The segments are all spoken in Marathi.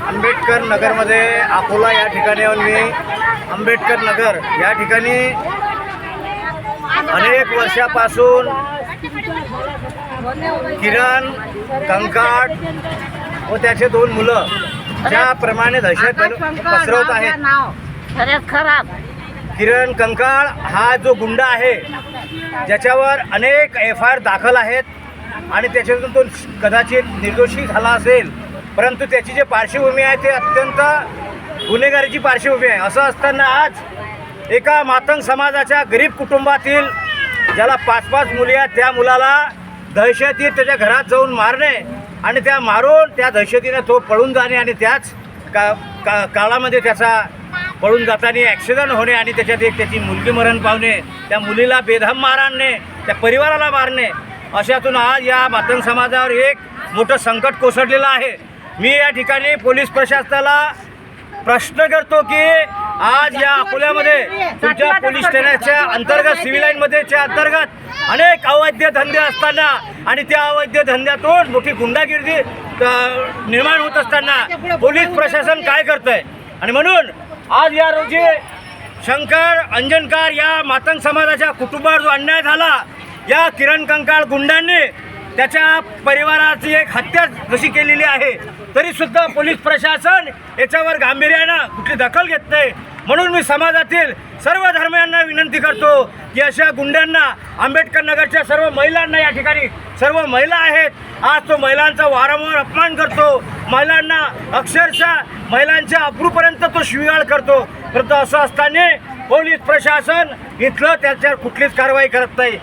आंबेडकर नगरमध्ये अकोला या ठिकाणी येऊन मी आंबेडकर नगर या ठिकाणी अनेक वर्षापासून किरण कंकाळ व त्याचे दोन मुलं ज्याप्रमाणे दहशत पसरवत आहेत। खराब किरण कंकाळ हा जो गुंड आहे ज्याच्यावर अनेक FIR दाखल आहेत आणि त्याच्यातून तो कदाचित निर्दोषी झाला असेल, परंतु त्याची जे पार्श्वभूमी आहे ते अत्यंत गुन्हेगारीची पार्श्वभूमी आहे। असं असताना आज एका मातंग समाजाच्या गरीब कुटुंबातील ज्याला 5-5 मुली आहेत त्या मुलाला दहशतीत त्याच्या घरात जाऊन मारणे आणि त्या मारून त्या दहशतीने तो पळून जाणे आणि त्याच काळामध्ये त्याचा पळून जाताना ॲक्सिडेंट होणे आणि त्याच्यात एक त्याची मुलगी मरण पावणे, त्या मुलीला बेदम मारणे, त्या परिवाराला मारणे, अशातून आज या मातंग समाजावर एक मोठं संकट कोसळलेलं आहे। मी या ठिकाणी पोलीस प्रशासनाला प्रश्न करतो की आज या अकोल्यामध्ये तुमच्या पोलीस ठाण्याच्या अंतर्गत सिव्हिल लाईनमध्येच्या अंतर्गत अनेक अवैध धंदे असताना आणि त्या अवैध धंद्यातून मोठी गुंडागिरी निर्माण होत असताना पोलीस प्रशासन काय करत आहे? आणि म्हणून आज या रोजी शंकर अंजनकर या मातंग समाजाच्या कुटुंबावर जो अन्याय झाला, या किरण कंकाळ गुंडांनी त्याच्या परिवाराची एक हत्या जशी केलेली आहे तरीसुद्धा पोलीस प्रशासन याच्यावर गांभीर्यानं कुठली दखल घेत नाही। म्हणून मी समाजातील सर्व धर्मियांना विनंती करतो की अशा गुंड्यांना, आंबेडकर नगरच्या सर्व महिलांना, या ठिकाणी सर्व महिला आहेत, आज तो महिलांचा वारंवार अपमान करतो, महिलांना अक्षरशः महिलांच्या अब्रूपर्यंत तो शिवीगाळ करतो। परंतु असं असताना पोलीस प्रशासन इथलं त्याच्यावर कुठलीच कारवाई करत नाही।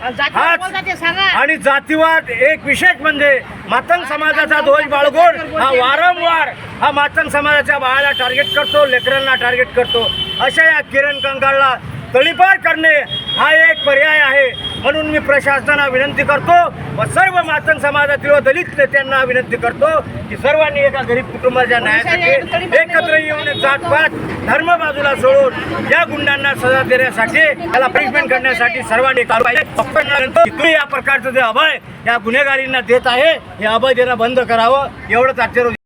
आणि जातीवाद एक विशेष म्हणजे मातंग समाजाचा ध्वज बाळगून हा वारंवार हा मातंग समाजाच्या बाळाला टार्गेट करतो, लेकरांना टार्गेट करतो। अशा या किरण कंकाळला तडीपार करणे हा एक पर्याय आहे। म्हणून मी प्रशासनाला विनंती करतो व सर्व मातंग समाजातील व दलित नेत्यांना विनंती करतो की सर्वांनी एका गरीब कुटुंबाच्या न्यायासाठी एकत्र येऊन जातपात धर्म बाजूला सोडून या गुंडांना सजा देण्यासाठी, त्याला पनिशमेंट करण्यासाठी सर्वांनी कारवाई तुम्ही या प्रकारचं जे अभय या गुन्हेगारींना देत आहे हे अभय देणं बंद करावं, एवढंच आजच्या रोजी